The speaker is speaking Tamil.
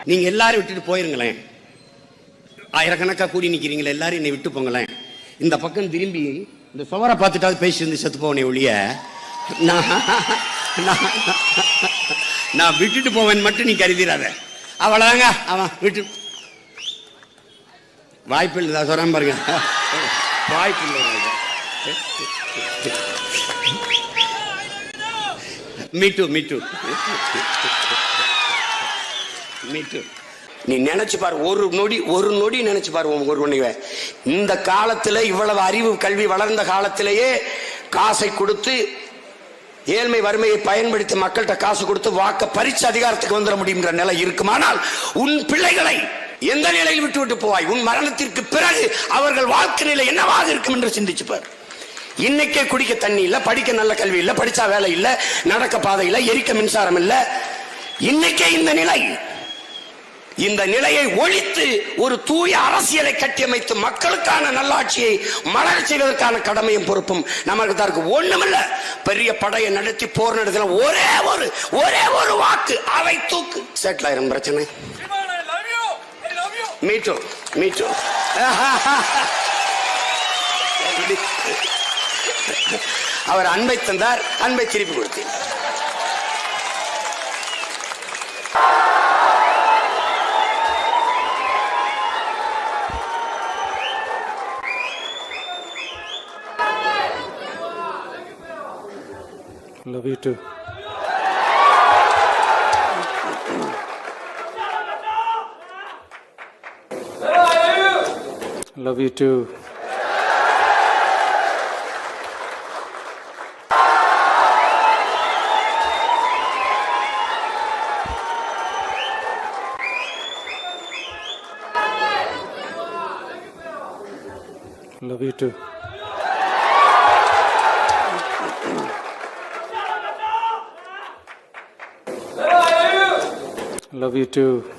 நீங்க எல்லாரும் விட்டுட்டு போயிருங்களேன். ஆயிரக்கணக்கா கூடி நிக்கிறீங்களே, எல்லாரும் என்னை விட்டு போங்களேன். இந்த பக்கம் திரும்பி இந்த சுவரை பார்த்துட்டாவது பேசி இருந்து செத்து போவனே ஒழிய நான் விட்டுட்டு போவேன் மட்டும் நீ கருதிடாத. அவ்வளவுதாங்க. அவன் விட்டு வாய்ப்பு இல்லை. சொல்றேன் பாருங்க, வாய்ப்பு இல்லை. மீட்டு மீட்டு மீட்டு நீ நினைச்சு பாரு, ஒரு நொடி நினைச்சு பாரு. ஒரு இந்த காலத்துல இவ்வளவு அறிவு கல்வி வளர்ந்த காலத்திலேயே காசை கொடுத்து ஏழ்மை வறுமையை பயன்படுத்தி மக்கள்கிட்ட காசு கொடுத்து வாக்க பறிச்சு அதிகாரத்துக்கு வந்துட முடியுங்கிற நிலை இருக்குமானால் உன் பிள்ளைகளை எந்த நிலையில் விட்டு விட்டு போவாய்? உன் மரணத்திற்கு பிறகு அவர்கள் வாழ்க்கை நிலை என்னவாக இருக்கும் என்று சிந்திச்சு பார். இன்னைக்கே குடிக்க தண்ணி இல்ல, படிக்க நல்ல கல்வி இல்ல, படிச்சா வேலை இல்ல, நடக்க பாதை இல்ல, எரிக்க மின்சாரம் இல்ல. இன்னைக்கே இந்த நிலையை ஒழித்து ஒரு தூய அரசியலை கட்டியமைத்து மக்களுக்கான நல்லாட்சியை மலர செய்வதற்கான கடமையும் பொறுப்பும் நமக்கு தான் இருக்கு. ஒண்ணுமில்ல, பெரிய படையை நடத்தி போர் நடத்தின ஒரே ஒரு வாக்கு அவை தூக்கு செட்டில் ஆயிரும் பிரச்சனை. மீட்டு மீட்டு அவர் அன்பை தந்தார், அன்பை திருப்பி கொடுத்தேன். Love you too. Love you too. Love you too. Love you too.